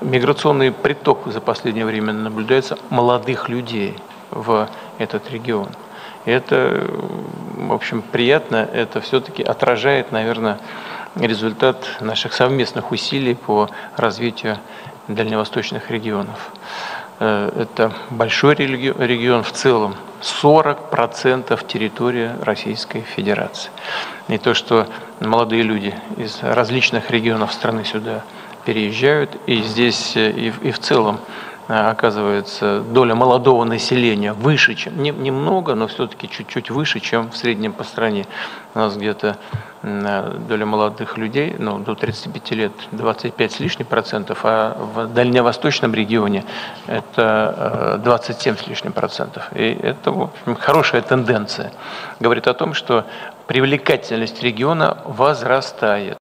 миграционный приток за последнее время наблюдается молодых людей в этот регион. И это, в общем, приятно, это все-таки отражает, наверное, результат наших совместных усилий по развитию дальневосточных регионов. Это большой регион в целом, 40% территории Российской Федерации. И то, что молодые люди из различных регионов страны сюда переезжают, и здесь и в целом оказывается доля молодого населения выше, чем немного, но все-таки чуть-чуть выше, чем в среднем по стране. У нас где-то доля молодых людей, до 35 лет 25 с лишним процентов, а в дальневосточном регионе это 27 с лишним процентов. И это, в общем, хорошая тенденция. Говорит о том, что привлекательность региона возрастает.